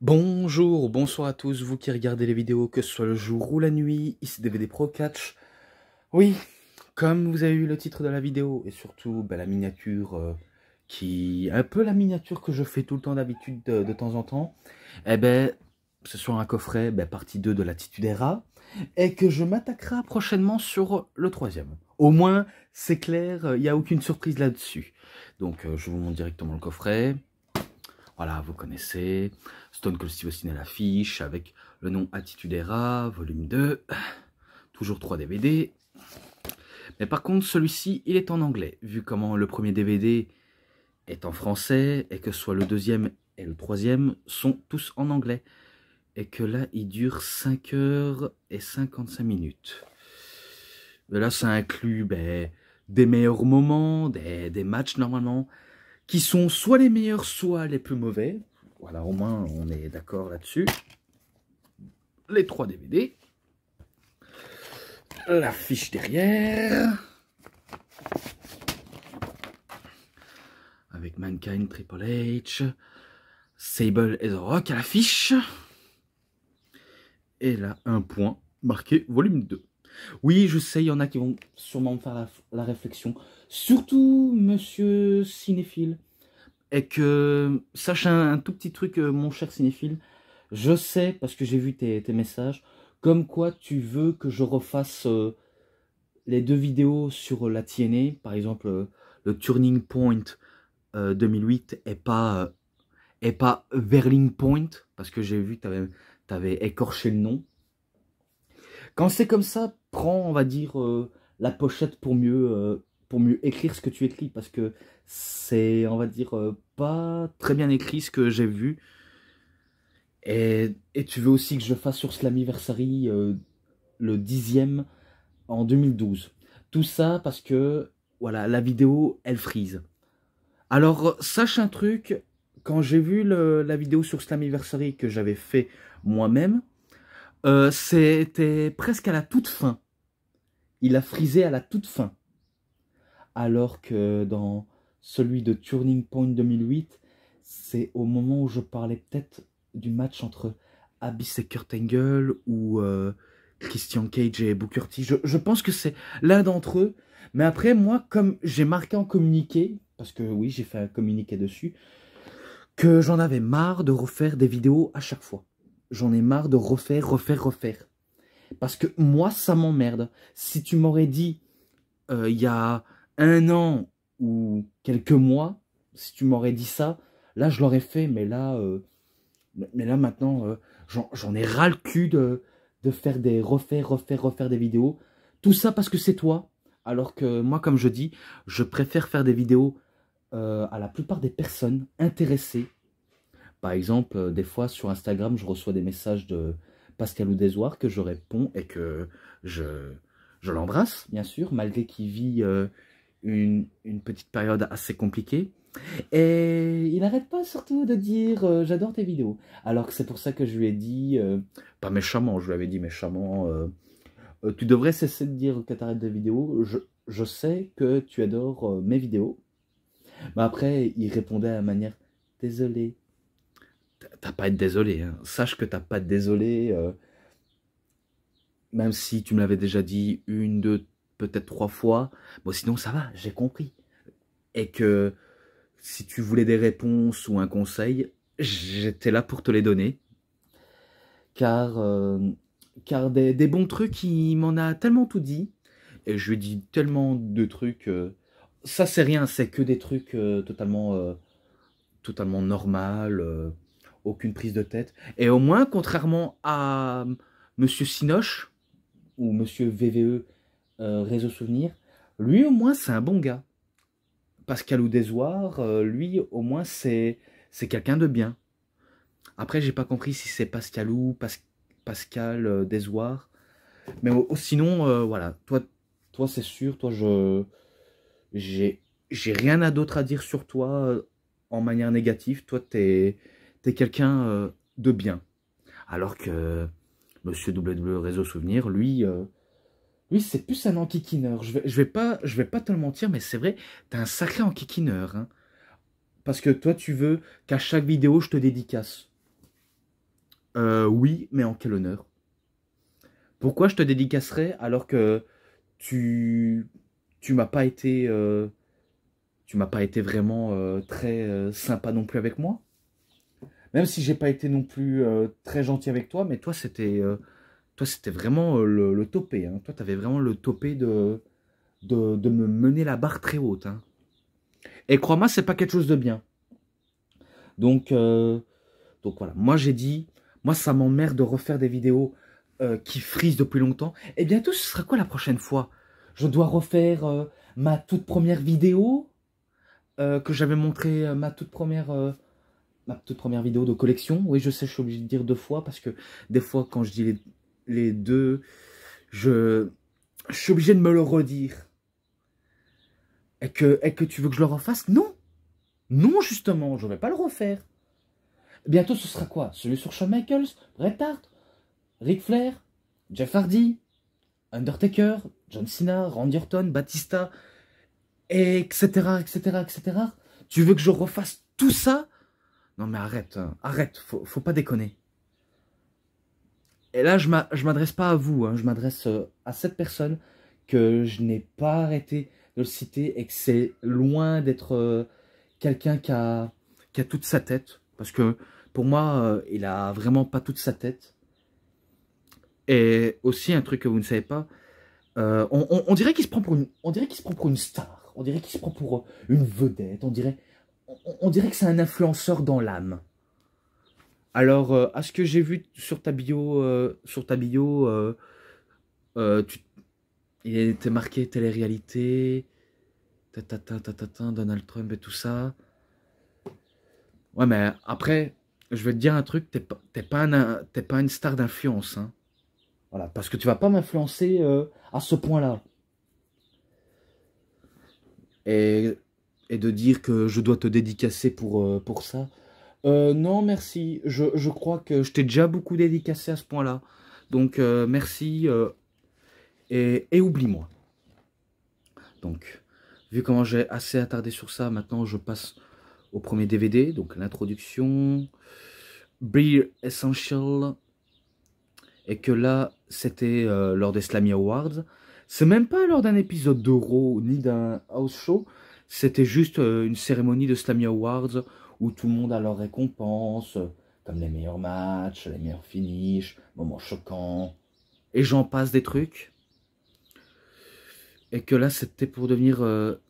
Bonjour, bonsoir à tous, vous qui regardez les vidéos, que ce soit le jour ou la nuit, ici DVD Pro Catch. Oui, comme vous avez eu le titre de la vidéo, et surtout la miniature, qui un peu la miniature que je fais tout le temps d'habitude de temps en temps, eh ben, ce soit un coffret, partie 2 de l'Attitude Era, et que je m'attaquerai prochainement sur le troisième. Au moins, c'est clair, il n'y a aucune surprise là-dessus. Donc, je vous montre directement le coffret. Voilà, vous connaissez. Stone Cold Steve Austin à l'affiche avec le nom Attitude Era, volume 2. Toujours 3 DVD. Mais par contre, celui-ci, il est en anglais. Vu comment le premier DVD est en français et que soit le deuxième et le troisième sont tous en anglais. Et que là, il dure 5 heures et 55 minutes. Mais là, ça inclut des meilleurs moments, des matchs normalement, qui sont soit les meilleurs, soit les plus mauvais. Voilà, au moins, on est d'accord là-dessus. Les 3 DVD. La fiche derrière. Avec Mankind, Triple H. Sable et The Rock à l'affiche. Et là, un point marqué volume 2. Oui, je sais, il y en a qui vont sûrement me faire la réflexion. Surtout, monsieur cinéphile. Et que, sache un tout petit truc, mon cher cinéphile. Je sais, parce que j'ai vu tes messages, comme quoi tu veux que je refasse les 2 vidéos sur la TNA. Par exemple, le Turning Point 2008 et pas Verling Point, parce que j'ai vu que tu avais écorché le nom. Quand c'est comme ça, prends, on va dire, la pochette pour mieux écrire ce que tu écris, parce que c'est, on va dire, pas très bien écrit ce que j'ai vu. Et tu veux aussi que je fasse sur Slammiversary le 10e en 2012. Tout ça parce que, voilà, la vidéo, elle freeze. Alors, sache un truc, quand j'ai vu la vidéo sur Slammiversary que j'avais fait moi-même, c'était presque à la toute fin. Il a freezé à la toute fin. Alors que dans celui de Turning Point 2008, c'est au moment où je parlais peut-être du match entre Abyss et Kurt Angle ou Christian Cage et Booker T. Je pense que c'est l'un d'entre eux. Mais après, moi, comme j'ai marqué en communiqué, parce que oui, j'ai fait un communiqué dessus, que j'en avais marre de refaire des vidéos à chaque fois. J'en ai marre de refaire. Parce que moi, ça m'emmerde. Si tu m'aurais dit, il y a un an ou quelques mois, si tu m'aurais dit ça, là, je l'aurais fait. Mais là maintenant, j'en ai ras le cul de faire des refaire des vidéos. Tout ça parce que c'est toi. Alors que moi, comme je dis, je préfère faire des vidéos à la plupart des personnes intéressées. Par exemple, des fois sur Instagram, je reçois des messages de Pascal Oudézoir que je réponds et que je, je l'embrasse, bien sûr, malgré qu'il vit une petite période assez compliquée. Et il n'arrête pas surtout de dire j'adore tes vidéos. Alors que c'est pour ça que je lui ai dit, pas méchamment, je lui avais dit méchamment, tu devrais cesser de dire que tu arrêtes des vidéos. Je sais que tu adores mes vidéos. Mais après, il répondait à la manière, désolé. T'as pas à être désolé, hein. Sache que t'as pas à être désolé, même si tu me l'avais déjà dit une, deux, peut-être 3 fois. Bon, sinon ça va, j'ai compris. Et que si tu voulais des réponses ou un conseil, j'étais là pour te les donner. Car, des bons trucs, il m'en a tellement tout dit. Et je lui ai dit tellement de trucs. Ça, c'est rien, c'est que des trucs totalement normal, aucune prise de tête. Et au moins, contrairement à Monsieur Sinoche ou Monsieur VVE Réseau Souvenir, lui au moins c'est un bon gars. Pascal Oudézoir, lui au moins c'est quelqu'un de bien. Après, j'ai pas compris si c'est Pascal ou Pascal Dézoir. Mais sinon, voilà, toi c'est sûr, toi j'ai rien d'autre à dire sur toi en manière négative. Toi, t'es quelqu'un de bien. Alors que Monsieur WW Réseau Souvenir, lui c'est plus un enquiquineur. Je vais pas te le mentir, mais c'est vrai, t'es un sacré enquiquineur. Hein. Parce que toi, tu veux qu'à chaque vidéo, je te dédicace. Oui, mais en quel honneur? Pourquoi je te dédicacerais alors que tu, tu m'as pas été, tu m'as pas été vraiment très sympa non plus avec moi? Même si j'ai pas été non plus très gentil avec toi, mais toi, c'était vraiment le topé. Hein. Toi, tu avais vraiment le topé de me mener la barre très haute. Hein. Et crois-moi, c'est pas quelque chose de bien. Donc, euh, donc voilà, moi j'ai dit, moi ça m'emmerde de refaire des vidéos qui frisent depuis longtemps. Et bientôt, ce sera quoi la prochaine fois? Je dois refaire ma toute première vidéo que j'avais montré, ma toute première vidéo de collection. Oui, je sais, je suis obligé de dire deux fois parce que des fois, quand je dis les deux, je, je suis obligé de me le redire. Et que tu veux que je le refasse? Non, non, justement, je ne vais pas le refaire. Bientôt, ce sera quoi? Celui sur Shawn Michaels, Bret Hart, Ric Flair, Jeff Hardy, Undertaker, John Cena, Randy Orton, Batista, etc., etc., etc. Tu veux que je refasse tout ça? Non mais arrête, hein, arrête, faut pas déconner. Et là, je m'adresse pas à vous, hein, je m'adresse à cette personne que je n'ai pas arrêté de le citer et que c'est loin d'être quelqu'un qui a toute sa tête. Parce que pour moi, il a vraiment pas toute sa tête. Et aussi, un truc que vous ne savez pas, on dirait qu'il se prend pour on dirait qu'il se prend pour une star. On dirait qu'il se prend pour une vedette. On dirait que c'est un influenceur dans l'âme. Alors, à ce que j'ai vu sur ta bio, euh, tu- il était marqué télé-réalité, Donald Trump et tout ça. Ouais, mais après, je vais te dire un truc, t'es pas une star d'influence, hein. Voilà, parce que tu vas pas m'influencer à ce point-là. Et, et de dire que je dois te dédicacer pour ça. Non, merci. Je crois que je t'ai déjà beaucoup dédicacé à ce point-là. Donc, merci et oublie-moi. Donc, vu comment j'ai assez attardé sur ça, maintenant je passe au premier DVD. Donc, l'introduction, Beer Essential. Et que là, c'était lors des Slammy Awards. C'est même pas lors d'un épisode d'Euro ni d'un house show. C'était juste une cérémonie de Slammy Awards où tout le monde a leur récompense, comme les meilleurs matchs, les meilleurs finishes, moments choquants, et j'en passe des trucs. Et que là, c'était pour devenir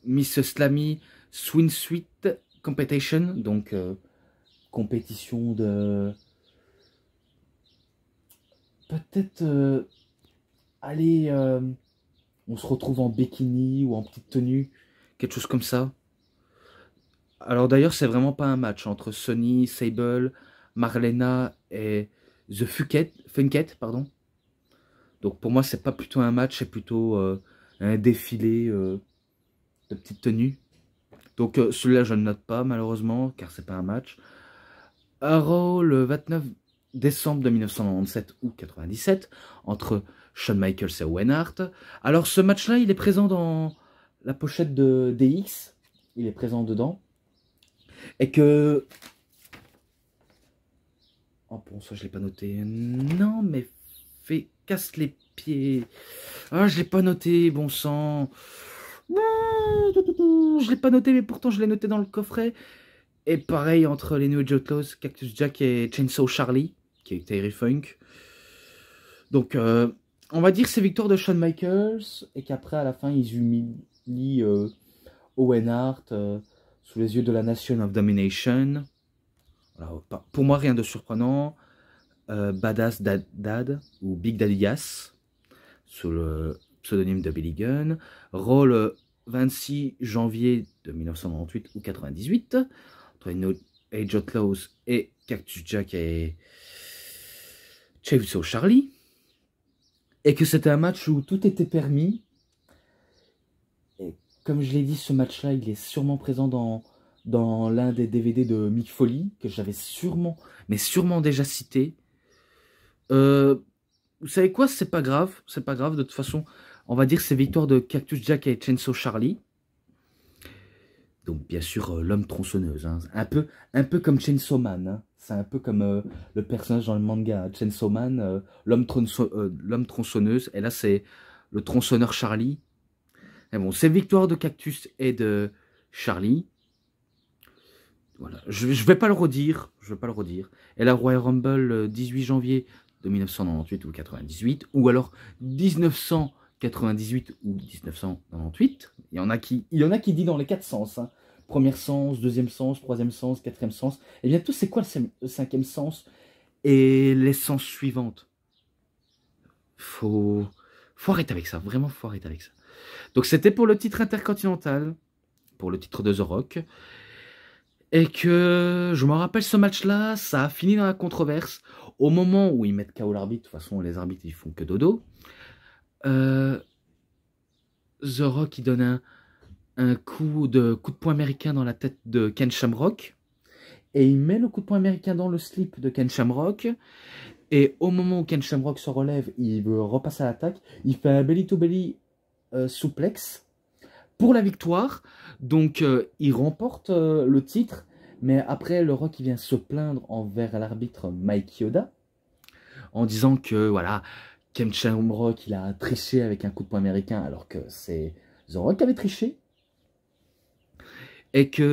Miss Slammy Swing Suite Competition, donc compétition de... Peut-être... allez... on se retrouve en bikini ou en petite tenue, quelque chose comme ça. Alors d'ailleurs, c'est vraiment pas un match entre Sonny, Sable, Marlena et The Funkette, pardon. Donc pour moi, c'est pas plutôt un match, c'est plutôt un défilé de petites tenues. Donc celui-là, je ne note pas malheureusement, car c'est pas un match. Raw le 29 décembre de 1997 ou 97 entre Shawn Michaels et Owen Hart. Alors ce match-là, il est présent dans la pochette de DX. Il est présent dedans. Et que... Oh bon, ça je l'ai pas noté. Non, mais casse les pieds. Ah, je l'ai pas noté, bon sang. Je l'ai pas noté, mais pourtant je l'ai noté dans le coffret. Et pareil entre les New Age Outlaws, Cactus Jack et Chainsaw Charlie, qui est Terry Funk. Donc, on va dire c'est victoire de Shawn Michaels, et qu'après, à la fin, ils humilient Owen Hart sous les yeux de la Nation of Domination. Alors, pour moi, rien de surprenant. Badass Dad, ou Big Daddy Yass, sous le pseudonyme de Billy Gunn. Raw le 26 janvier de 1998 ou 98, entre les Age Outlaws et Cactus Jack et Chainsaw Charlie. Et que c'était un match où tout était permis. Et comme je l'ai dit, ce match-là, il est sûrement présent dans l'un des DVD de Mick Foley, que j'avais sûrement, mais sûrement déjà cité. Vous savez quoi, c'est pas grave, de toute façon, on va dire que c'est victoire de Cactus Jack et Chainsaw Charlie. Donc, bien sûr, l'homme tronçonneuse. Hein. Un peu comme Chainsaw Man. Hein. C'est un peu comme le personnage dans le manga. Chainsaw Man, l'homme tronçonneuse. Et là, c'est le tronçonneur Charlie. Et bon, c'est victoire de Cactus et de Charlie. Voilà. Je vais pas le redire. Je vais pas le redire. Et la Royal Rumble, 18 janvier de 1998 ou 98. Ou alors 1998 ou 1998. Il y en a qui dit dans les quatre sens. Hein. Premier sens, deuxième sens, troisième sens, quatrième sens. Et bien tout, c'est quoi le cinquième sens et les sens suivantes? Faut arrêter avec ça. Vraiment, faut arrêter avec ça. Donc c'était pour le titre intercontinental, pour le titre de The Rock. Et que je me rappelle ce match-là, ça a fini dans la controverse. Au moment où ils mettent KO l'arbitre, de toute façon les arbitres ils font que dodo. The Rock il donne un coup de poing américain dans la tête de Ken Shamrock. Et il met le coup de poing américain dans le slip de Ken Shamrock. Et au moment où Ken Shamrock se relève, il veut repasser à l'attaque. Il fait un belly-to-belly suplex pour la victoire. Donc il remporte le titre. Mais après, le Rock il vient se plaindre envers l'arbitre Mike Yoda. En disant que voilà, Ken Shamrock il a triché avec un coup de poing américain. Alors que c'est The Rock qui avait triché. Et qu'il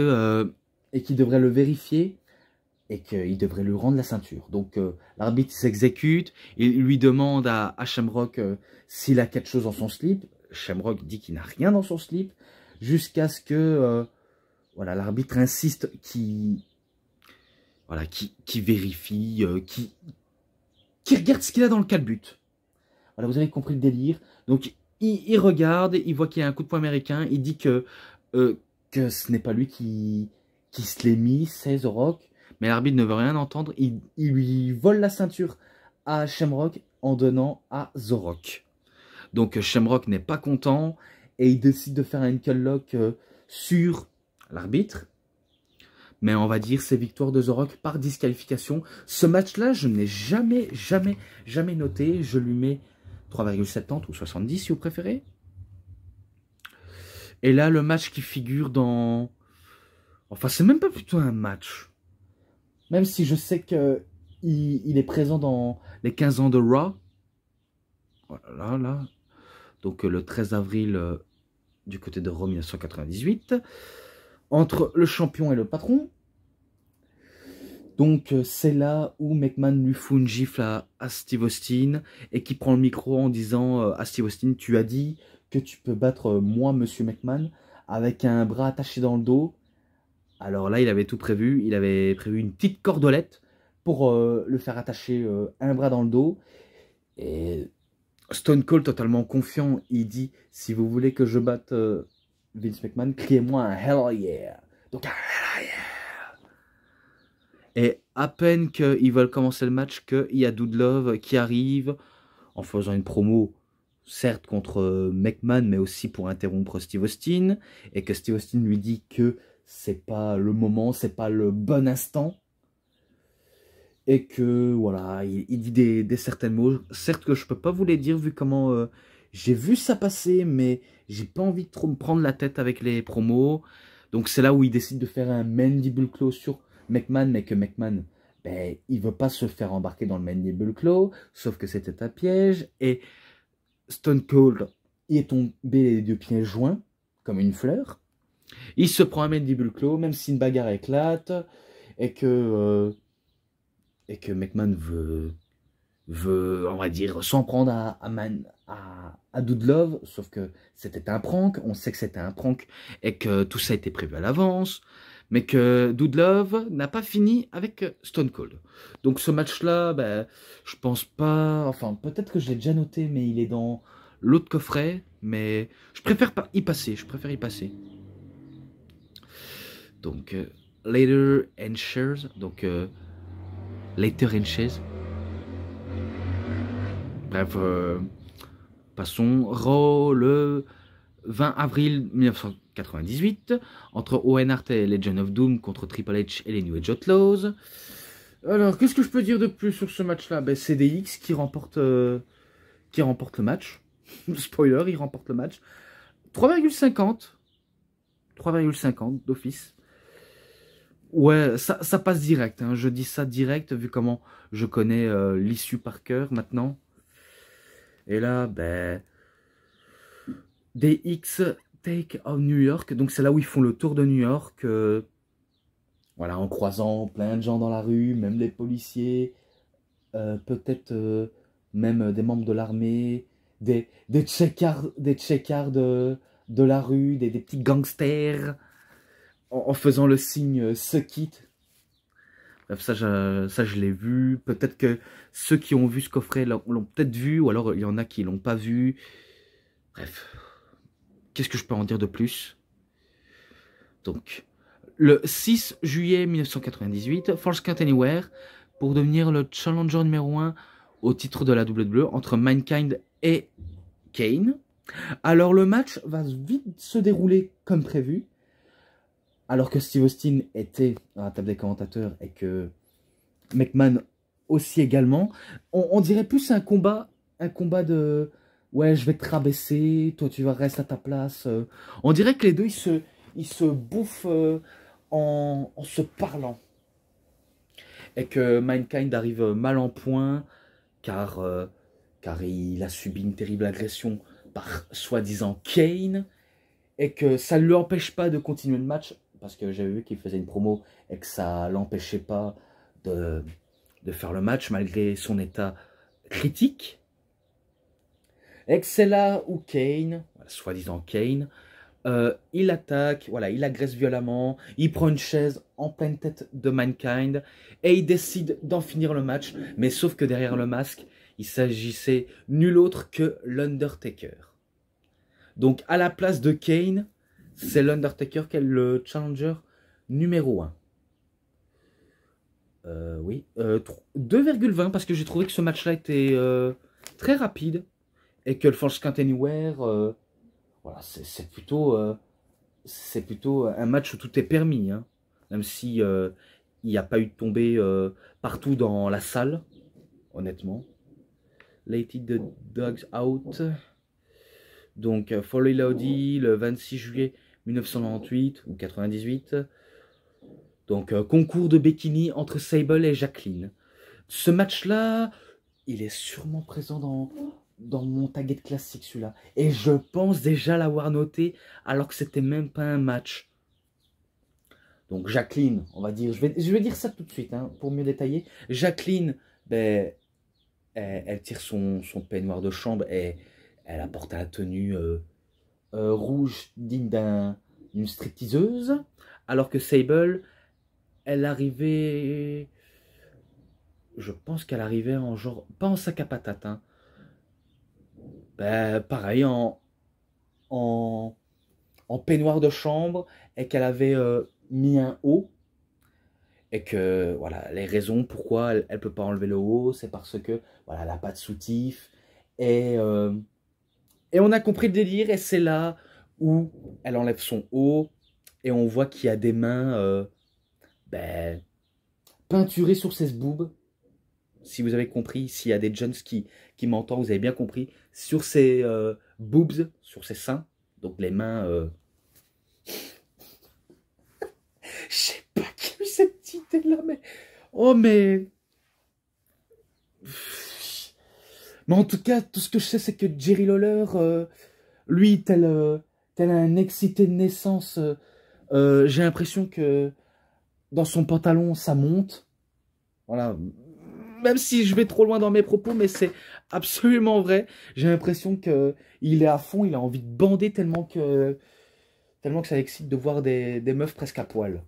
devrait le vérifier. Et qu'il devrait lui rendre la ceinture. Donc l'arbitre s'exécute, il lui demande à Shamrock s'il a quelque chose dans son slip. Shamrock dit qu'il n'a rien dans son slip, jusqu'à ce que voilà, l'arbitre insiste qu'il vérifie, qu'il regarde ce qu'il a dans le calbut. Voilà, vous avez compris le délire. Donc il regarde, il voit qu'il y a un coup de poing américain, il dit que ce n'est pas lui qui se l'est mis, c'est The Rock. Mais l'arbitre ne veut rien entendre. Il lui vole la ceinture à Shamrock en donnant à The Rock. Donc Shamrock n'est pas content et il décide de faire un ankle lock sur l'arbitre. Mais on va dire c'est victoire de The Rock par disqualification. Ce match-là, je n'ai jamais noté. Je lui mets 3,70 ou 70 si vous préférez. Et là, le match qui figure dans... Enfin, c'est même pas plutôt un match. Même si je sais qu'il est présent dans les 15 ans de Raw. Voilà, là. Donc le 13 avril du côté de Raw 1998. Entre le champion et le patron. Donc c'est là où McMahon lui fout une gifle à Steve Austin. Et qui prend le micro en disant à Steve Austin, tu as dit que tu peux battre moi, monsieur McMahon, avec un bras attaché dans le dos. Alors là, il avait tout prévu. Il avait prévu une petite cordelette pour le faire attacher un bras dans le dos. Et Stone Cold, totalement confiant, il dit, si vous voulez que je batte Vince McMahon, criez-moi un hell yeah. Donc un hell yeah. Et à peine qu'ils veulent commencer le match, qu'il y a Dude Love qui arrive en faisant une promo, certes contre McMahon, mais aussi pour interrompre Steve Austin. Et que Steve Austin lui dit que c'est pas le moment, c'est pas le bon instant. Et que, voilà, il dit des certains mots. Certes que je peux pas vous les dire vu comment j'ai vu ça passer, mais j'ai pas envie de trop me prendre la tête avec les promos. Donc c'est là où il décide de faire un mandible claw sur McMahon, mais que McMahon, ben, il veut pas se faire embarquer dans le mandible claw, sauf que c'était un piège. Et Stone Cold, il est tombé les deux pieds joints, comme une fleur. Il se prend un mandible claw, même si une bagarre éclate, et que McMahon veut, on va dire, s'en prendre à Dude Love, sauf que c'était un prank, on sait que c'était un prank, et que tout ça a été prévu à l'avance, mais que Dude Love n'a pas fini avec Stone Cold. Donc ce match-là, ben, je pense pas, enfin peut-être que je l'ai déjà noté, mais il est dans l'autre coffret, mais je préfère pas y passer, Donc, Later and Shares, donc Later and Shares. Bref, passons. Raw le 20 avril 1998, entre Owen Hart et Legend of Doom contre Triple H et les New Age Outlaws. Alors, qu'est-ce que je peux dire de plus sur ce match-là? Ben, c'est DX qui remporte le match. Spoiler, il remporte le match. 3,50. 3,50 d'office. Ouais, ça passe direct, hein. Je dis ça direct, vu comment je connais l'issue par cœur maintenant. Et là, ben, DX Take of New York. Donc c'est là où ils font le tour de New York. Voilà, en croisant plein de gens dans la rue, même les policiers, peut-être même des membres de l'armée, des tchécards de la rue, des petits gangsters, en faisant le signe Suck It. Bref, ça, je l'ai vu. Peut-être que ceux qui ont vu ce coffret l'ont peut-être vu, ou alors il y en a qui l'ont pas vu. Bref, qu'est-ce que je peux en dire de plus? Donc, le 6 juillet 1998, Falls Count Anywhere, pour devenir le challenger numéro 1 au titre de la WWE entre Mankind et Kane. Alors, le match va vite se dérouler comme prévu. Alors que Steve Austin était à la table des commentateurs et que McMahon aussi également, on dirait plus un combat de ouais, je vais te rabaisser, toi tu vas rester à ta place. On dirait que les deux ils se bouffent en se parlant. Et que Mankind arrive mal en point car il a subi une terrible agression par soi-disant Kane et que ça ne lui empêche pas de continuer le match. Parce que j'avais vu qu'il faisait une promo et que ça l'empêchait pas de faire le match malgré son état critique. Et que c'est là où Kane, voilà, soi-disant Kane, il attaque, voilà, il agresse violemment, il prend une chaise en pleine tête de Mankind et il décide d'en finir le match. Mais sauf que derrière le masque, il s'agissait nul autre que l'Undertaker. Donc à la place de Kane, c'est l'Undertaker qui est le challenger numéro 1. Oui, 2,20 parce que j'ai trouvé que ce match-là était très rapide et que le Falls Count Anywhere, voilà, c'est plutôt un match où tout est permis, hein, même si il n'y a pas eu de tombée partout dans la salle, honnêtement. Let the Dogs Out. Donc, Follow Lodi, le 26 juillet 1998 ou 98. Donc, concours de bikini entre Sable et Jacqueline. Ce match-là, il est sûrement présent dans mon target classique, celui-là. Et je pense déjà l'avoir noté, alors que c'était même pas un match. Donc, Jacqueline, on va dire, je vais dire ça tout de suite, hein, pour mieux détailler. Jacqueline, ben, elle tire son peignoir de chambre et elle apporte la tenue rouge digne d'une stripteaseuse, alors que Sable, elle arrivait, je pense qu'elle arrivait en genre, pas en sac à patates, hein. Ben, pareil, en peignoir de chambre, et qu'elle avait mis un haut, et que, voilà, les raisons pourquoi elle ne peut pas enlever le haut, c'est parce que, voilà, elle n'a pas de soutif, et on a compris le délire, et c'est là où elle enlève son haut, et on voit qu'il y a des mains ben, peinturées sur ses boobs. Si vous avez compris, s'il y a des jeunes qui m'entendent, vous avez bien compris. Sur ses boobs, sur ses seins, donc les mains... Je sais pas qui a eu cette idée-là, mais... Oh, mais... Mais en tout cas, tout ce que je sais, c'est que Jerry Lawler, lui, tel un excité de naissance, j'ai l'impression que dans son pantalon, ça monte. Voilà. Même si je vais trop loin dans mes propos, mais c'est absolument vrai. J'ai l'impression qu'il est à fond, il a envie de bander tellement que ça l'excite de voir des meufs presque à poil.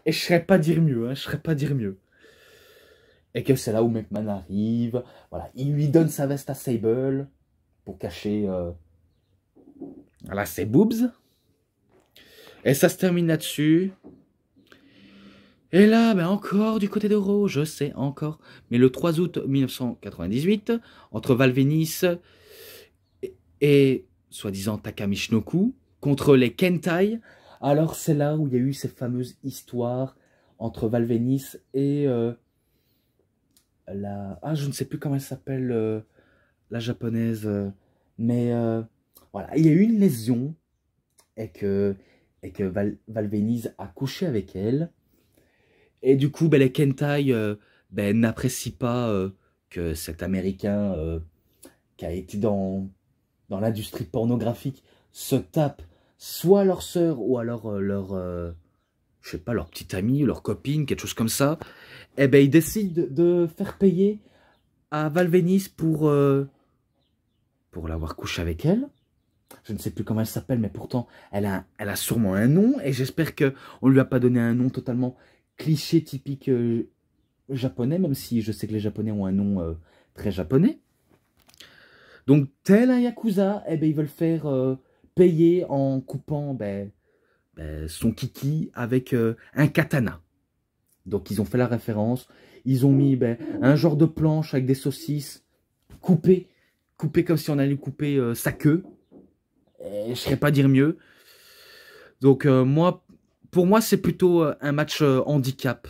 Et je ne saurais pas dire mieux, hein, je ne saurais pas dire mieux. Et que c'est là où McMahon arrive. Voilà, il lui donne sa veste à Sable pour cacher voilà, ses boobs. Et ça se termine là-dessus. Et là, ben encore du côté de Raw, je sais, encore. Mais le 3 août 1998, entre Val Venis et soi-disant Taka Michinoku, contre les Kentai. Alors c'est là où il y a eu ces fameuses histoires entre Val Venis et la... Ah, je ne sais plus comment elle s'appelle, la japonaise. Mais voilà, il y a eu une lésion Val Venis a couché avec elle. Et du coup, les Kentai n'apprécient pas que cet Américain qui a été dans l'industrie pornographique se tape soit leur sœur ou alors je sais pas, leur petite amie, leur copine, quelque chose comme ça. Et ils décident de faire payer à Val Venis pour l'avoir couché avec elle. Je ne sais plus comment elle s'appelle, mais pourtant, elle a sûrement un nom. Et j'espère qu'on ne lui a pas donné un nom totalement cliché, typique japonais, même si je sais que les Japonais ont un nom très japonais. Donc, tel un Yakuza, ils veulent faire payer en coupant son kiki avec un katana. Donc, ils ont fait la référence. Ils ont mis un genre de planche avec des saucisses coupées comme si on allait couper sa queue. Et je ne saurais pas dire mieux. Donc, pour moi, c'est plutôt un match handicap.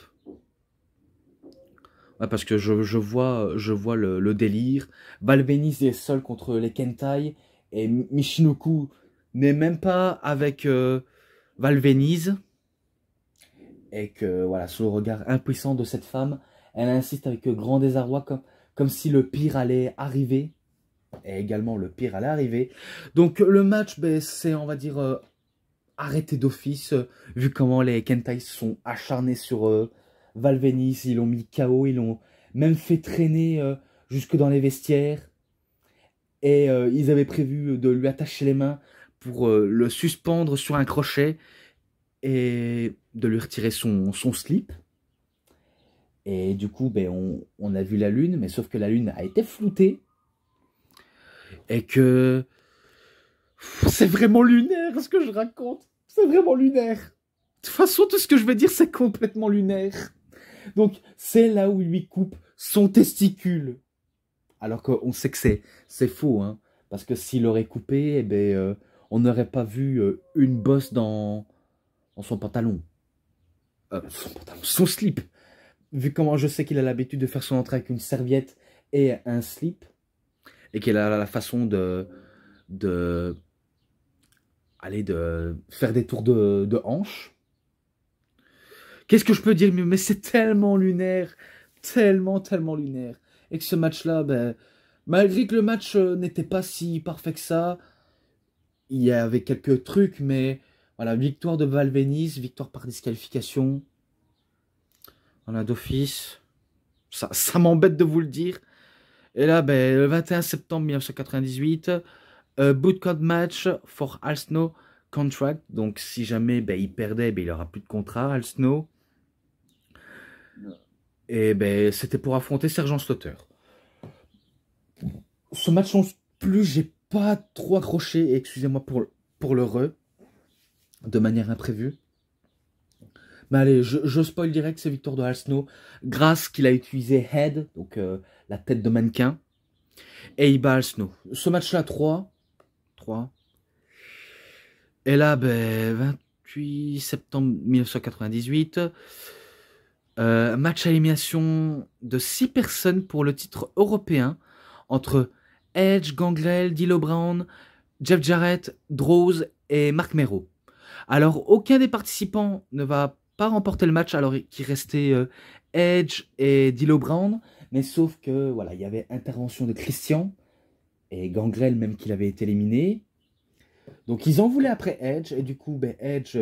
Ouais, parce que je vois le délire. Val Venis est seul contre les Kentai. Et Michinoku n'est même pas avec Val Venis. Et que, voilà, sous le regard impuissant de cette femme, elle insiste avec grand désarroi, comme si le pire allait arriver. Et également, le pire allait arriver. Donc, le match, c'est, on va dire, arrêté d'office, vu comment les Kentai sont acharnés sur Val Venis. Ils l'ont mis KO, ils l'ont même fait traîner jusque dans les vestiaires. Et ils avaient prévu de lui attacher les mains pour le suspendre sur un crochet et de lui retirer son slip. Et du coup, on a vu la lune, mais sauf que la lune a été floutée. Et que c'est vraiment lunaire ce que je raconte. C'est vraiment lunaire. De toute façon, tout ce que je vais dire, c'est complètement lunaire. Donc, c'est là où il lui coupe son testicule. Alors qu'on sait que c'est faux, hein. Parce que s'il aurait coupé, on n'aurait pas vu une bosse dans son pantalon. Son slip. Vu comment je sais qu'il a l'habitude de faire son entrée avec une serviette et un slip. Et qu'il a la façon de faire des tours de hanches. Qu'est-ce que je peux dire? Mais c'est tellement lunaire. Tellement lunaire. Et que ce match-là, malgré que le match n'était pas si parfait que ça, il y avait quelques trucs, mais voilà, victoire de Val Venis, victoire par disqualification. Voilà, d'office. Ça m'embête de vous le dire. Et là, le 21 septembre 1998, bootcamp match for Al Snow contract. Donc, si jamais il perdait, il n'aura plus de contrat, Al Snow. Et c'était pour affronter Sergent Slaughter. Ce match non plus, j'ai pas trop accroché. Excusez-moi pour le de manière imprévue. Mais allez, je spoil direct, c'est victoire de Al Snow. Grâce qu'il a utilisé Head, donc la tête de mannequin. Et il bat Al Snow. Ce match-là, 3. Et là, 28 septembre 1998. Match à élimination de 6 personnes pour le titre européen. Entre Edge, Gangrel, D'Lo Brown, Jeff Jarrett, Droz et Marc Mero. Alors, aucun des participants ne va pas remporter le match, alors qu'il restait Edge et D'Lo Brown. Mais sauf que, voilà, il y avait intervention de Christian et Gangrel, même qu'il avait été éliminé. Donc, ils en voulaient après Edge. Et du coup, Edge,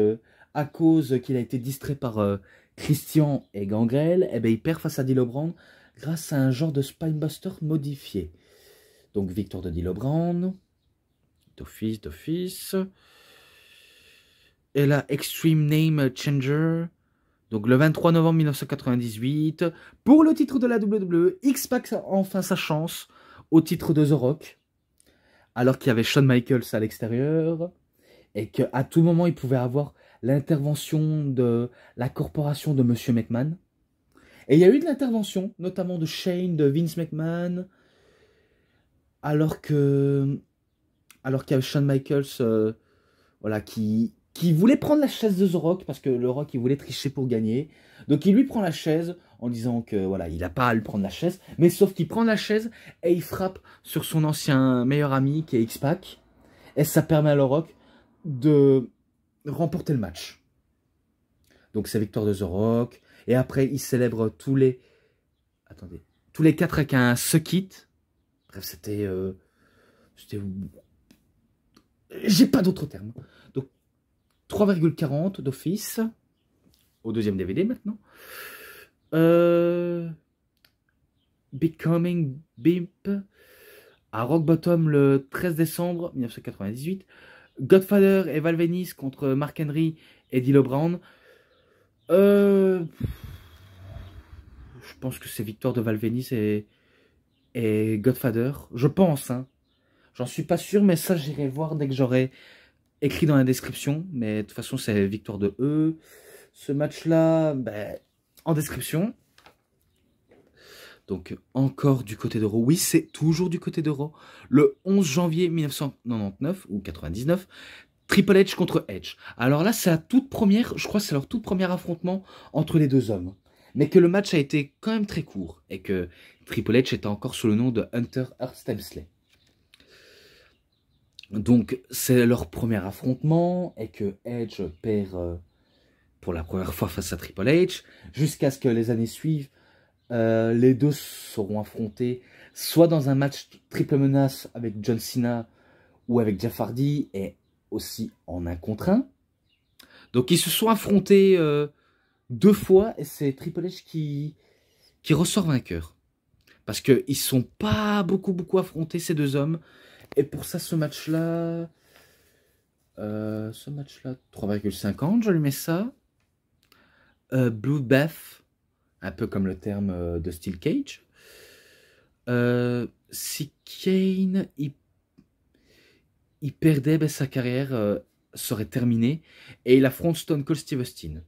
à cause qu'il a été distrait par Christian et Gangrel, il perd face à D'Lo Brown grâce à un genre de Spinebuster modifié. Donc, victoire de D'Lo Brown. D'office. Et là, Extreme Name Changer. Donc, le 23 novembre 1998. Pour le titre de la WWE, X-Pac a enfin sa chance au titre de The Rock. Alors qu'il y avait Shawn Michaels à l'extérieur. Et qu'à tout moment, il pouvait avoir l'intervention de la corporation de Monsieur McMahon. Et il y a eu de l'intervention, notamment de Shane, de Vince McMahon. Alors qu'il y avait Shawn Michaels voilà, qui voulait prendre la chaise de The Rock, parce que le Rock, il voulait tricher pour gagner. Donc, il lui prend la chaise en disant que, voilà, il n'a pas à lui prendre la chaise. Mais sauf qu'il prend la chaise et il frappe sur son ancien meilleur ami, qui est X-Pac. Et ça permet à The Rock de remporter le match. Donc c'est victoire de The Rock. Et après, il célèbre tous les... Attendez. Tous les 4 avec un suck it. Bref, c'était... J'ai pas d'autres termes. Donc 3,40 d'office. Au deuxième DVD maintenant. Becoming Bimp. À Rock Bottom le 13 décembre 1998. Godfather et Val Venis contre Mark Henry et D'Lo Brown. Je pense que c'est victoire de Val Venis et Godfather. Je pense, hein. J'en suis pas sûr, mais ça, j'irai voir dès que j'aurai écrit dans la description. Mais de toute façon, c'est victoire de eux. Ce match-là, ben, en description. Donc, encore du côté de Raw. Oui, c'est toujours du côté de Raw. Le 11 janvier 1999 ou 99, Triple H contre Edge. Alors là, c'est la toute première, je crois que c'est leur tout premier affrontement entre les deux hommes. Mais que le match a été quand même très court. Et que Triple H était encore sous le nom de Hunter Hearst Helmsley. Donc, c'est leur premier affrontement. Et que Edge perd pour la première fois face à Triple H. Jusqu'à ce que les années suivent. Les deux seront affrontés soit dans un match triple menace avec John Cena ou avec Jeff Hardy et aussi en 1 contre 1. Donc ils se sont affrontés 2 fois et c'est Triple H qui ressort vainqueur. Parce qu'ils ne sont pas beaucoup affrontés ces deux hommes. Et pour ça ce match-là, 3,50, je lui mets ça. Bloodbath. Un peu comme le terme de Steel Cage. Si Kane il perdait, ben, sa carrière serait terminée. Et il affronte Stone Cold Steve Austin.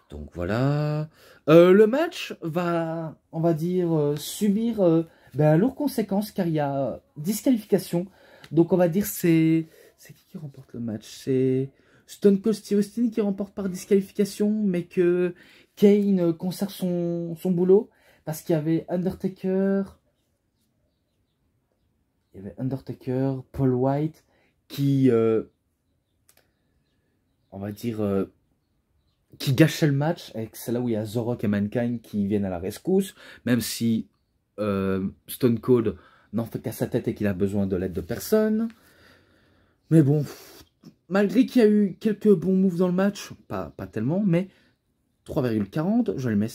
Donc voilà. Le match va, on va dire, subir ben, lourdes conséquences car il y a disqualification. Donc on va dire c'est qui remporte le match? C'est Stone Cold Steve Austin qui remporte par disqualification, mais que Kane conserve son boulot parce qu'il y avait Undertaker, Paul White qui, on va dire, qui gâchait le match. Et c'est là où il y a The Rock et Mankind qui viennent à la rescousse, même si Stone Cold n'en fait qu'à sa tête et qu'il a besoin de l'aide de personne. Mais bon, malgré qu'il y a eu quelques bons moves dans le match, pas tellement, mais 3,40, je le mets...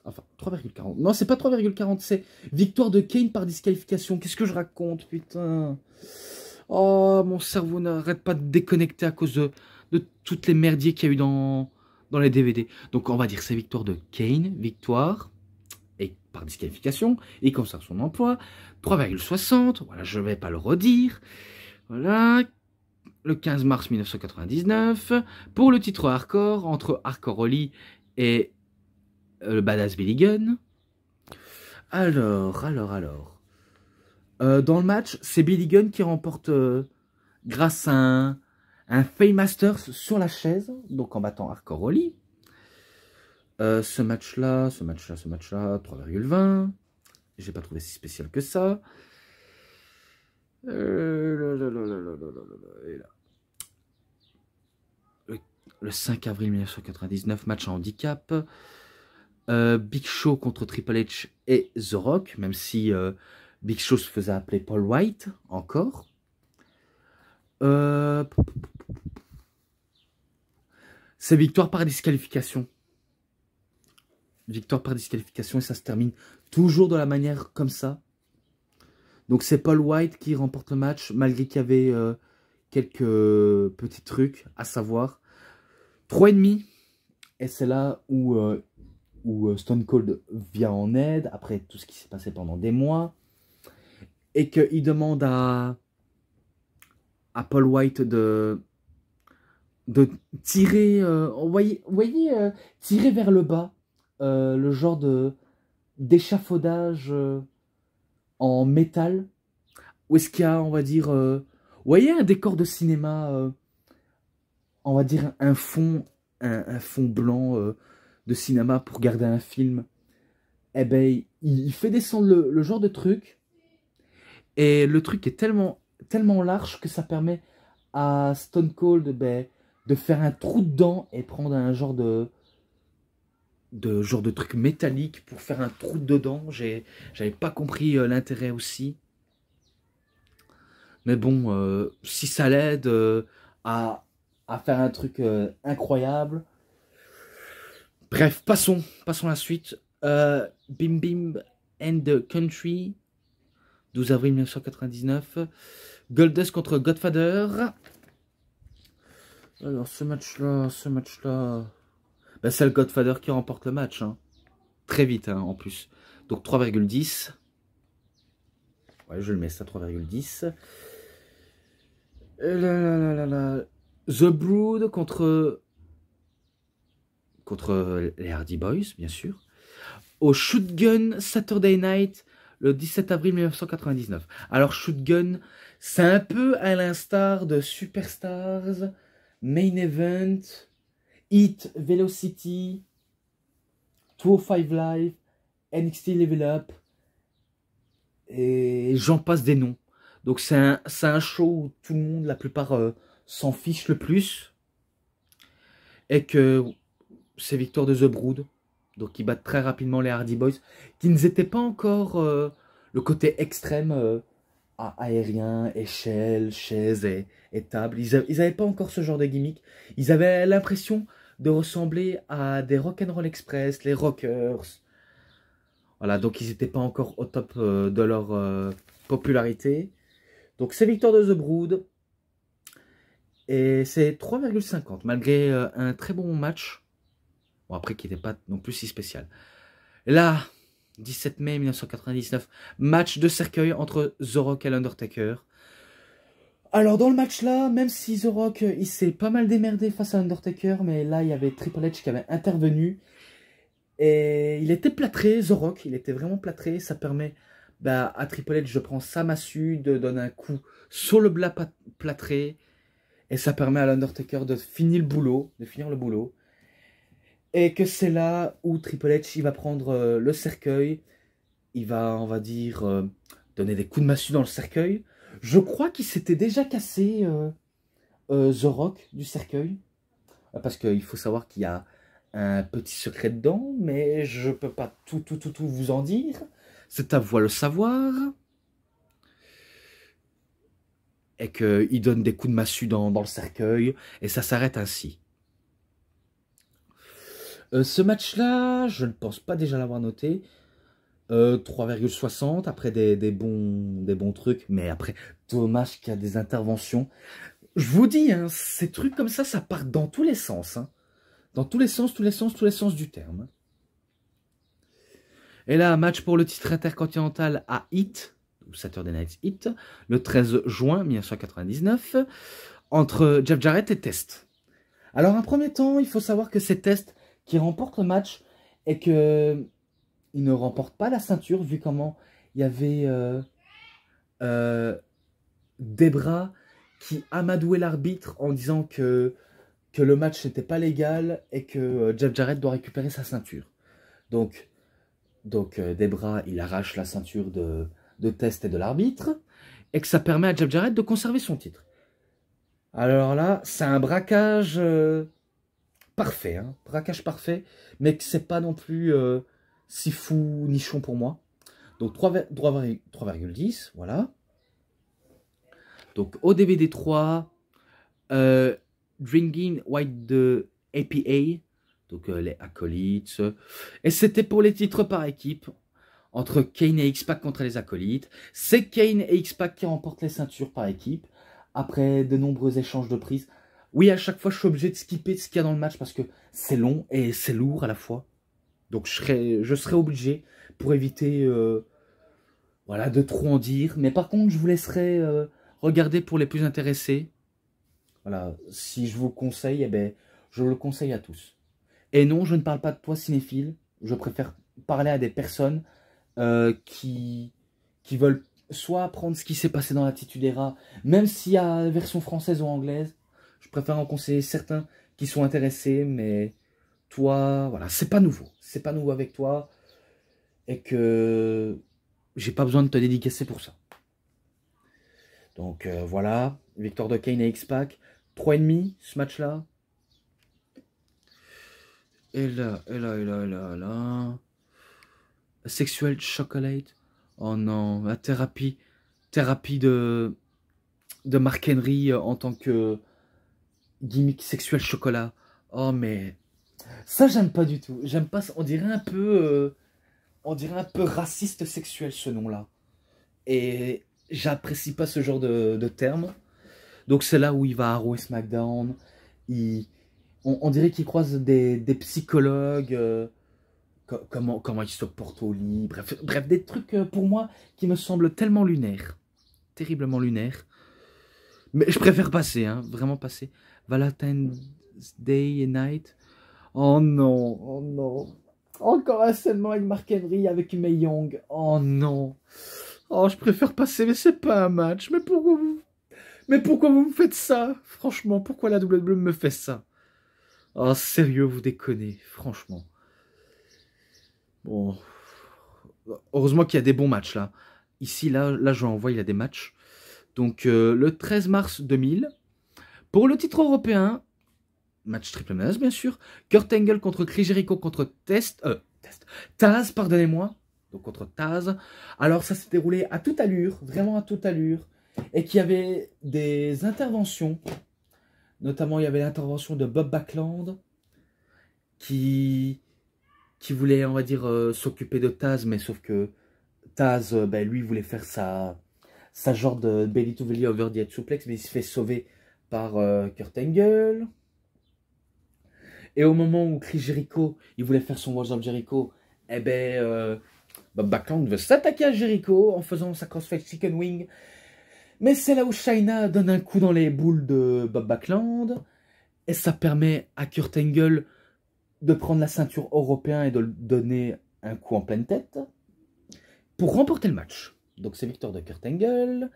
Enfin, 3,40. Non, c'est pas 3,40, c'est victoire de Kane par disqualification. Qu'est-ce que je raconte, putain? Oh, mon cerveau n'arrête pas de déconnecter à cause de toutes les merdiers qu'il y a eu dans les DVD. Donc, on va dire c'est victoire de Kane, victoire, et par disqualification, il conserve son emploi. 3,60, voilà, je vais pas le redire. Voilà, le 15 mars 1999, pour le titre hardcore, entre Hardcore Holly et le Badass Billy Gunn. Alors. Dans le match, c'est Billy Gunn qui remporte grâce à un Faymasters sur la chaise, donc en battant Hardcore Holly. Ce match-là, 3,20. J'ai pas trouvé si spécial que ça. Et là. Le 5 avril 1999, match en handicap. Big Show contre Triple H et The Rock, même si Big Show se faisait appeler Paul White, encore. C'est victoire par disqualification. Victoire par disqualification et ça se termine toujours de la manière comme ça. Donc c'est Paul White qui remporte le match, malgré qu'il y avait quelques petits trucs, à savoir 3,5. Et c'est là où Stone Cold vient en aide, après tout ce qui s'est passé pendant des mois. Et qu'il demande à Paul White de tirer, tirer vers le bas, le genre d'échafaudage en métal, où est-ce qu'il y a, on va dire, vous voyez un décor de cinéma, on va dire un fond blanc de cinéma pour garder un film. Eh ben, il fait descendre le genre de truc, et le truc est tellement large que ça permet à Stone Cold de faire un trou dedans et prendre un genre de truc métallique pour faire un trou dedans. J'avais pas compris l'intérêt aussi. Mais bon, si ça l'aide à faire un truc incroyable. Bref, passons à la suite. Bim Bim and the Country, 12 avril 1999. Goldust contre Godfather. Alors, ce match-là, ben, c'est le Godfather qui remporte le match. Hein. Très vite, hein, en plus. Donc, 3,10. Ouais, je le mets ça, 3,10. The Brood contre les Hardy Boys, bien sûr. Au Shootgun Saturday Night, le 17 avril 1999. Alors, Shootgun, c'est un peu à l'instar de Superstars, Main Event, Heat, Velocity, 205 Live, NXT Level Up, et j'en passe des noms. Donc c'est un show où tout le monde, la plupart, s'en fiche le plus. Et que c'est victoire de The Brood. Donc ils battent très rapidement les Hardy Boys, qui n'étaient pas encore le côté extrême aérien, échelle, chaise et table. Ils n'avaient pas encore ce genre de gimmick. Ils avaient l'impression de ressembler à des Rock'n'Roll Express, les Rockers. Voilà, donc ils n'étaient pas encore au top de leur popularité. Donc c'est victoire de The Brood. Et c'est 3,50, malgré un très bon match. Bon, après, qui n'était pas non plus si spécial. Et là, 17 mai 1999, match de cercueil entre The Rock et l'Undertaker. Alors, dans le match-là, même si The Rock, il s'est pas mal démerdé face à Undertaker, mais là, il y avait Triple H qui avait intervenu. Et il était plâtré, The Rock, il était vraiment plâtré. Ça permet à Triple H de prendre sa massue, de donner un coup sur le blas plâtré. Et ça permet à l'Undertaker de finir le boulot. Et que c'est là où Triple H, il va prendre le cercueil. Il va, on va dire, donner des coups de massue dans le cercueil. Je crois qu'il s'était déjà cassé The Rock du cercueil. Parce qu'il faut savoir qu'il y a un petit secret dedans. Mais je peux pas tout vous en dire. C'est à vous de le savoir. Et qu'il donne des coups de massue dans le cercueil. Et ça s'arrête ainsi. Ce match-là, je ne pense pas déjà l'avoir noté. 3,60 après des bons trucs. Mais après, dommage qu'il y a des interventions. Je vous dis, hein, ces trucs comme ça part dans tous les sens. Hein. Dans tous les sens du terme. Et là, match pour le titre intercontinental à Heat. Saturday Night Heat, le 13 juin 1999, entre Jeff Jarrett et Test. Alors, un premier temps, il faut savoir que c'est Test qui remporte le match et que il ne remporte pas la ceinture, vu comment il y avait Debra qui amadouait l'arbitre en disant que le match n'était pas légal et que Jeff Jarrett doit récupérer sa ceinture. Donc Debra, il arrache la ceinture de Test et de l'arbitre, et que ça permet à Jeff Jarrett de conserver son titre. Alors là, c'est un braquage parfait, hein, braquage parfait, mais que c'est pas non plus si fou nichon pour moi. Donc 3,10, voilà. Donc au DVD 3, Drinking White de APA, donc les acolytes, et c'était pour les titres par équipe. Entre Kane et X-Pac contre les acolytes. C'est Kane et X-Pac qui remportent les ceintures par équipe. Après de nombreux échanges de prises. Oui, à chaque fois, je suis obligé de skipper ce qu'il y a dans le match parce que c'est long et c'est lourd à la fois. Donc, je serai obligé pour éviter voilà, de trop en dire. Mais par contre, je vous laisserai regarder pour les plus intéressés. Voilà, si je vous conseille, eh ben, je le conseille à tous. Et non, je ne parle pas de toi, cinéphile. Je préfère parler à des personnes qui veulent soit apprendre ce qui s'est passé dans l'Attitude Era, même s'il y a version française ou anglaise. Je préfère en conseiller certains qui sont intéressés, mais toi, voilà, c'est pas nouveau. C'est pas nouveau avec toi, et que j'ai pas besoin de te dédicacer pour ça. Donc voilà, Victoire de Kane et X-Pac. 3,5 ce match-là. Et là, et là, et là, et là, et là. Sexual Chocolate. Oh non, la thérapie. Thérapie de Mark Henry en tant que gimmick sexuel chocolat. Oh mais ça j'aime pas du tout. J'aime pas. On dirait un peu raciste sexuel ce nom-là. Et j'apprécie pas ce genre de terme. Donc c'est là où il va à Raw et SmackDown. On dirait qu'il croise des psychologues. Comment il se porte au lit. Bref, des trucs pour moi qui me semblent tellement lunaires. Terriblement lunaires. Mais je préfère passer, hein, vraiment passer. Valentine's Day et Night. Oh non, oh non. Encore un seulement avec Mark Henry, avec Mae Young. Oh non. Oh, je préfère passer, mais c'est pas un match. Mais pourquoi vous me faites ça? Franchement, pourquoi la WWE me fait ça? Oh, sérieux, vous déconnez, franchement. Bon. Heureusement qu'il y a des bons matchs, là. Ici, là, je envoie, il y a des matchs. Donc, le 13 mars 2000, pour le titre européen, match triple menace, bien sûr, Kurt Angle contre Chris Jericho contre Taz, pardonnez-moi, donc contre Taz. Alors, ça s'est déroulé à toute allure, vraiment à toute allure, et qu'il y avait des interventions, notamment il y avait l'intervention de Bob Backlund, qui voulait, on va dire, s'occuper de Taz, mais sauf que Taz, lui, voulait faire sa genre de belly to belly over the head suplex, mais il se fait sauver par Kurt Angle. Et au moment où Chris Jericho, il voulait faire son Walls of Jericho, Bob Backlund veut s'attaquer à Jericho en faisant sa crossface chicken wing. Mais c'est là où Chyna donne un coup dans les boules de Bob Backlund. Et ça permet à Kurt Angle de prendre la ceinture européenne et de lui donner un coup en pleine tête pour remporter le match. Donc c'est victoire de Kurt Angle.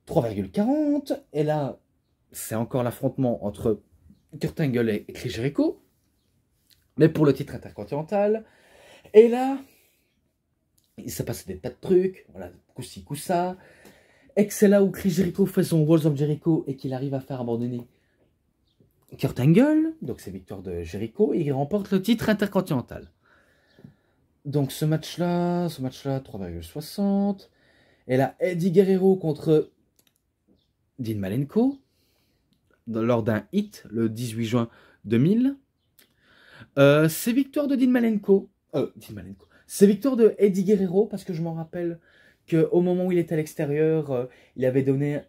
3,40. Et là, c'est encore l'affrontement entre Kurt Angle et Chris Jericho. Mais pour le titre intercontinental. Et là, il s'est passé des tas de trucs. Voilà, coup-ci, coup-ça. Et que c'est là où Chris Jericho fait son Walls of Jericho et qu'il arrive à faire abandonner Kurt Angle. Donc c'est victoire de Jericho. Et il remporte le titre intercontinental. Donc ce match-là, 3,60. Et là, Eddie Guerrero contre Dean Malenko, lors d'un hit, le 18 juin 2000. C'est victoire de Dean Malenko. C'est victoire de Eddie Guerrero, parce que je m'en rappelle qu'au moment où il était à l'extérieur, il avait donné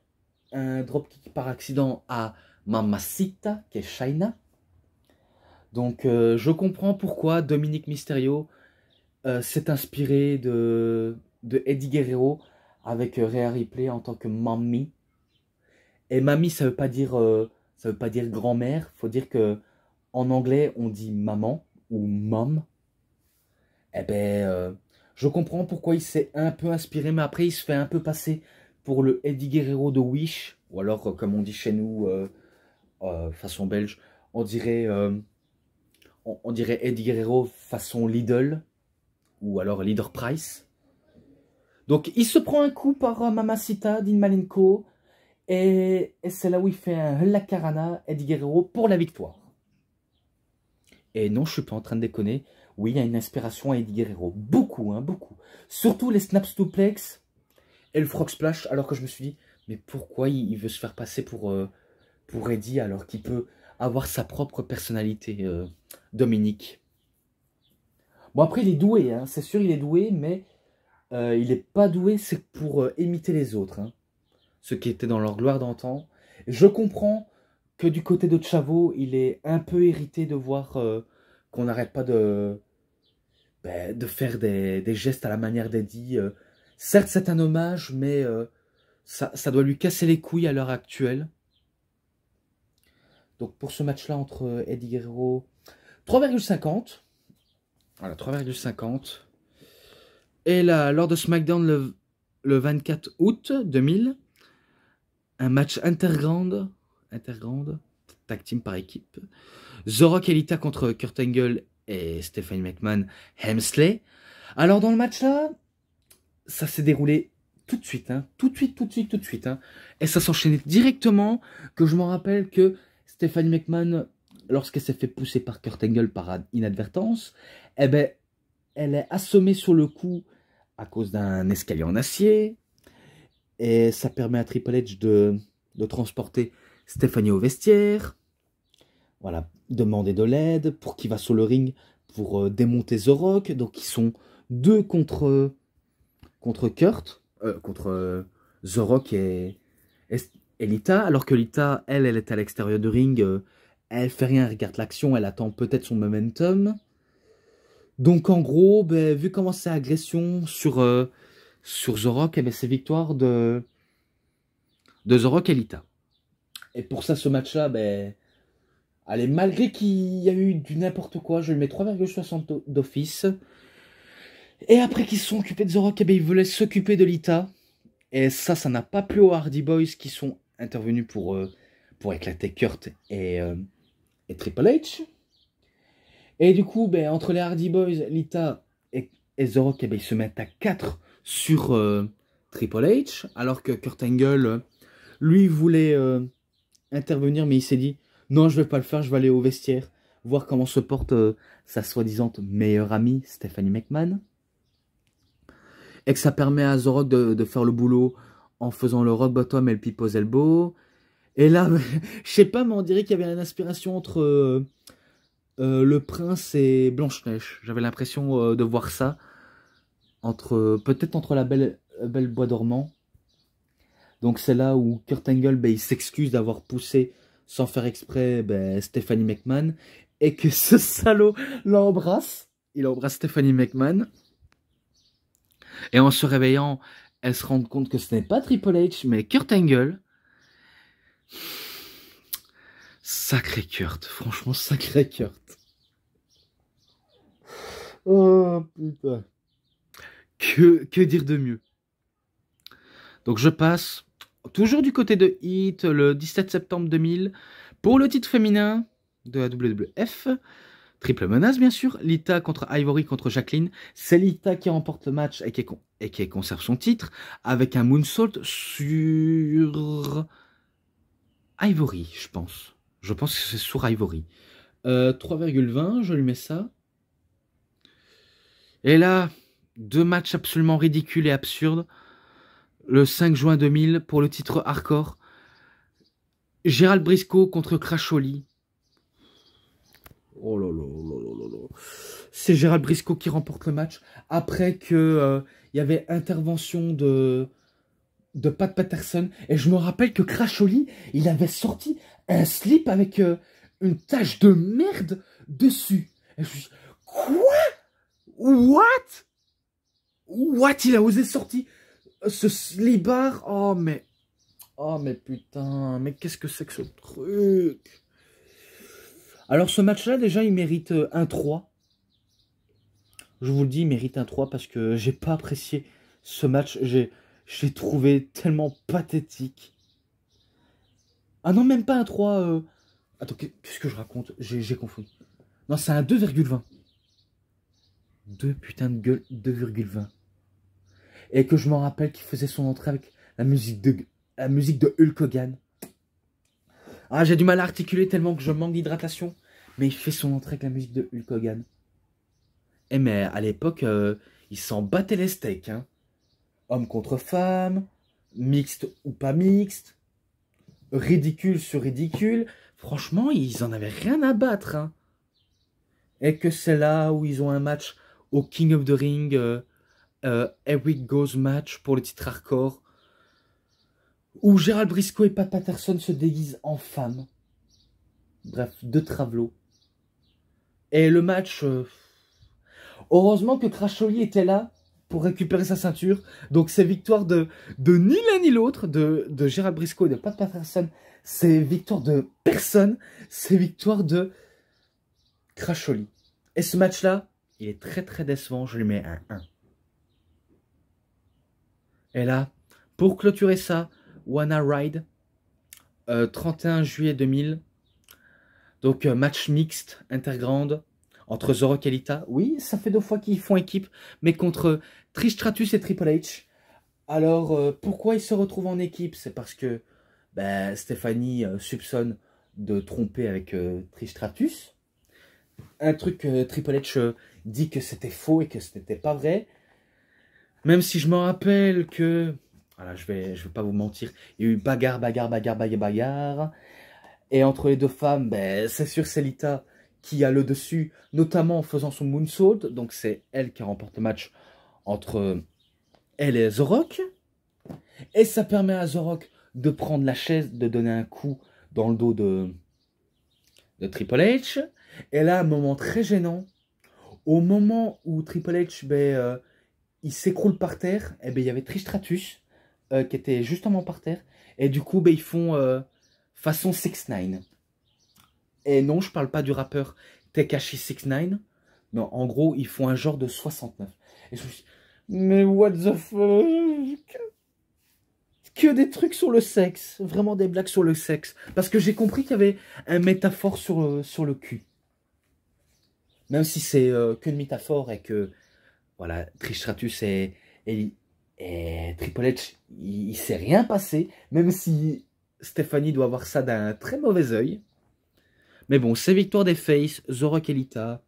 un dropkick par accident à Mamacita, qui est Chyna. Donc je comprends pourquoi Dominic Mysterio s'est inspiré de Eddie Guerrero avec Rhea Ripley en tant que Mamie. Et Mamie, ça veut pas dire grand-mère. Faut dire que en anglais, on dit maman ou mom. Je comprends pourquoi il s'est un peu inspiré, mais après, il se fait un peu passer pour le Eddie Guerrero de Wish, ou alors, comme on dit chez nous, façon belge, on dirait Eddie Guerrero façon Lidl, ou alors Leader Price. Donc, il se prend un coup par Mamacita, Dean Malenko, et c'est là où il fait un La Carana, Eddie Guerrero, pour la victoire. Et non, je suis pas en train de déconner. Oui, il y a une inspiration à Eddie Guerrero. Beaucoup, hein, beaucoup. Surtout les snaps suplex et le frog splash. Alors que je me suis dit, mais pourquoi il veut se faire passer pour Eddie alors qu'il peut avoir sa propre personnalité, Dominique. Bon, après, il est doué, hein, c'est sûr, il est doué, mais il n'est pas doué, c'est pour imiter les autres. Hein, ceux qui étaient dans leur gloire d'antan. Je comprends que du côté de Chavo, il est un peu irrité de voir qu'on n'arrête pas de faire des gestes à la manière d'Eddie. Certes, c'est un hommage, mais ça doit lui casser les couilles à l'heure actuelle. Donc pour ce match-là entre Eddie Guerrero, 3,50. Voilà, 3,50. Et là, lors de SmackDown le 24 août 2000, un match intergrande, tag team par équipe. The Rock et Lita contre Kurt Angle et Stephanie McMahon Hemsley. Alors dans le match là, ça s'est déroulé tout de suite, hein, tout de suite. Hein. Et ça s'enchaînait directement, que je me rappelle que Stephanie McMahon, lorsqu'elle s'est fait pousser par Kurt Angle par inadvertance, eh ben, elle est assommée sur le coup à cause d'un escalier en acier. Et ça permet à Triple H de transporter Stephanie au vestiaire. Voilà, demander de l'aide pour qu'il va sur le ring pour démonter The Rock. Donc ils sont deux contre Kurt, contre The Rock et Lita. Alors que Lita, elle est à l'extérieur du ring. Elle fait rien, elle regarde l'action, elle attend peut-être son momentum. Donc en gros, ben, vu comment c'est agression sur The Rock, eh ben, c'est victoire de The Rock et Lita. Et pour ça, ce match-là, ben, allez, malgré qu'il y a eu du n'importe quoi, je lui mets 3,60 d'office. Et après qu'ils se sont occupés de The Rock, eh ben, ils voulaient s'occuper de Lita. Et ça n'a pas plu aux Hardy Boys qui sont intervenus pour éclater Kurt et Triple H. Et du coup, ben, entre les Hardy Boys, Lita et The Rock, eh ben, ils se mettent à 4 sur Triple H. Alors que Kurt Angle, lui, voulait intervenir, mais il s'est dit « Non, je vais pas le faire, je vais aller au vestiaire, voir comment se porte sa soi-disant meilleure amie, Stephanie McMahon. » Et que ça permet à The Rock de faire le boulot en faisant le rock bottom et le people's elbow. Et là, je sais pas, mais on dirait qu'il y avait une inspiration entre le prince et Blanche-Neige. J'avais l'impression de voir ça. Peut-être entre la belle bois dormant. Donc c'est là où Kurt Angle, ben, il s'excuse d'avoir poussé sans faire exprès ben, Stephanie McMahon. Et que ce salaud l'embrasse. Il embrasse Stephanie McMahon. Et en se réveillant, elle se rend compte que ce n'est pas Triple H, mais Kurt Angle. Sacré Kurt, franchement, sacré Kurt. Oh putain. Que dire de mieux? Donc je passe, toujours du côté de Heat, le 17 septembre 2000, pour le titre féminin de la WWF. Triple menace, bien sûr. Lita contre Ivory contre Jacqueline. C'est Lita qui remporte le match et qui conserve son titre avec un moonsault sur Ivory, je pense. Je pense que c'est sur Ivory. 3,20, je lui mets ça. Et là, deux matchs absolument ridicules et absurdes. Le 5 juin 2000 pour le titre hardcore. Gerald Briscoe contre Crash Holly. Oh là là là là là. C'est Gerald Briscoe qui remporte le match après que y avait intervention de Pat Patterson. Et je me rappelle que Crash Holly, il avait sorti un slip avec une tache de merde dessus. Et je me suis dit, quoi? What? Il a osé sortir ce slip bar? Oh mais putain, mais qu'est-ce que c'est que ce truc? Alors ce match-là, déjà, il mérite un 3. Je vous le dis, il mérite un 3 parce que j'ai pas apprécié ce match. Je l'ai trouvé tellement pathétique. Ah non, même pas un 3. Attends, qu'est-ce que je raconte? J'ai confondu. Non, c'est un 2,20. 2 putain de gueule, 2,20. Et que je m'en rappelle qu'il faisait son entrée avec la musique de Hulk Hogan. Ah, j'ai du mal à articuler tellement que je manque d'hydratation. Mais il fait son entrée avec la musique de Hulk Hogan. Eh mais à l'époque, il s'en battait les steaks. Hein. Homme contre femme, mixte ou pas mixte, ridicule sur ridicule. Franchement, ils en avaient rien à battre. Hein. Et que c'est là où ils ont un match au King of the Ring, Eric Goes match pour le titre hardcore. Où Gerald Briscoe et Pat Patterson se déguisent en femmes. Bref, deux travelots. Et le match... heureusement que Crash Holly était là pour récupérer sa ceinture. Donc c'est victoire de ni l'un ni l'autre, de Gerald Briscoe et de Pat Patterson. C'est victoire de personne. C'est victoire de Crash Holly. Et ce match-là, il est très très décevant. Je lui mets un 1. Et là, pour clôturer ça, Wanna Ride, 31 juillet 2000. Donc match mixte, intergrande, entre The Rock et Lita. Oui, ça fait 2 fois qu'ils font équipe, mais contre Trish Stratus et Triple H. Alors, pourquoi ils se retrouvent en équipe? C'est parce que ben, Stéphanie soupçonne de tromper avec Trish Stratus. Un truc que Triple H dit que c'était faux et que c'était pas vrai. Même si je me rappelle que... Voilà, je vais pas vous mentir. Il y a eu bagarre. Et entre les deux femmes, ben, c'est sûr c'est Lita qui a le dessus, notamment en faisant son moonsault. Donc c'est elle qui remporte le match entre elle et The Rock. Et ça permet à The Rock de prendre la chaise, de donner un coup dans le dos de Triple H. Et là, un moment très gênant. Au moment où Triple H, il s'écroule par terre, et ben, il y avait Trish Stratus qui était justement par terre. Et du coup, ben, ils font façon 6ix9ine. Et non, je parle pas du rappeur Tekashi 6ix9ine. Non, en gros, ils font un genre de 69. Et je me suis dit, mais what the fuck? Que des trucs sur le sexe. Vraiment des blagues sur le sexe. Parce que j'ai compris qu'il y avait un métaphore sur le cul. Même si c'est qu'une métaphore et que, voilà, Trish Stratus et Triple H, il s'est rien passé. Même si Stéphanie doit voir ça d'un très mauvais œil. Mais bon, c'est victoire des Faces, The Rock et Lita.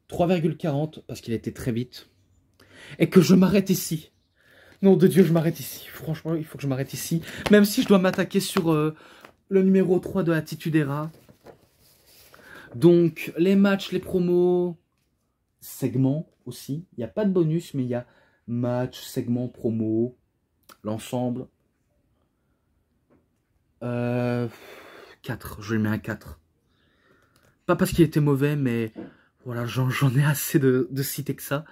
3,40 parce qu'il était très vite. Et que je m'arrête ici. Nom de Dieu, je m'arrête ici. Franchement, il faut que je m'arrête ici. Même si je dois m'attaquer sur le numéro 3 de Attitude Era. Donc, les matchs, les promos, segments aussi. Il n'y a pas de bonus, mais il y a match, segment, promo, l'ensemble. 4, je lui mets un 4. Pas parce qu'il était mauvais, mais voilà, j'en ai assez de citer que ça.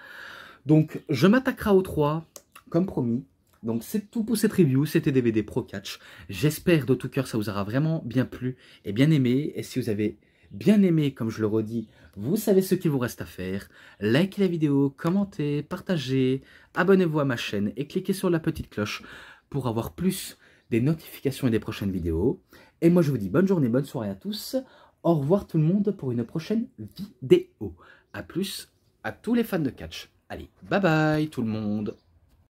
Donc, je m'attaquerai au 3, comme promis. Donc, c'est tout pour cette review. C'était DVD Pro Catch. J'espère de tout cœur ça vous aura vraiment bien plu et bien aimé. Et si vous avez bien aimé, comme je le redis, vous savez ce qu'il vous reste à faire. Likez la vidéo, commentez, partagez, abonnez-vous à ma chaîne et cliquez sur la petite cloche pour avoir plus des notifications et des prochaines vidéos. Et moi, je vous dis bonne journée, bonne soirée à tous. Au revoir tout le monde pour une prochaine vidéo. A plus à tous les fans de catch. Allez, bye bye tout le monde.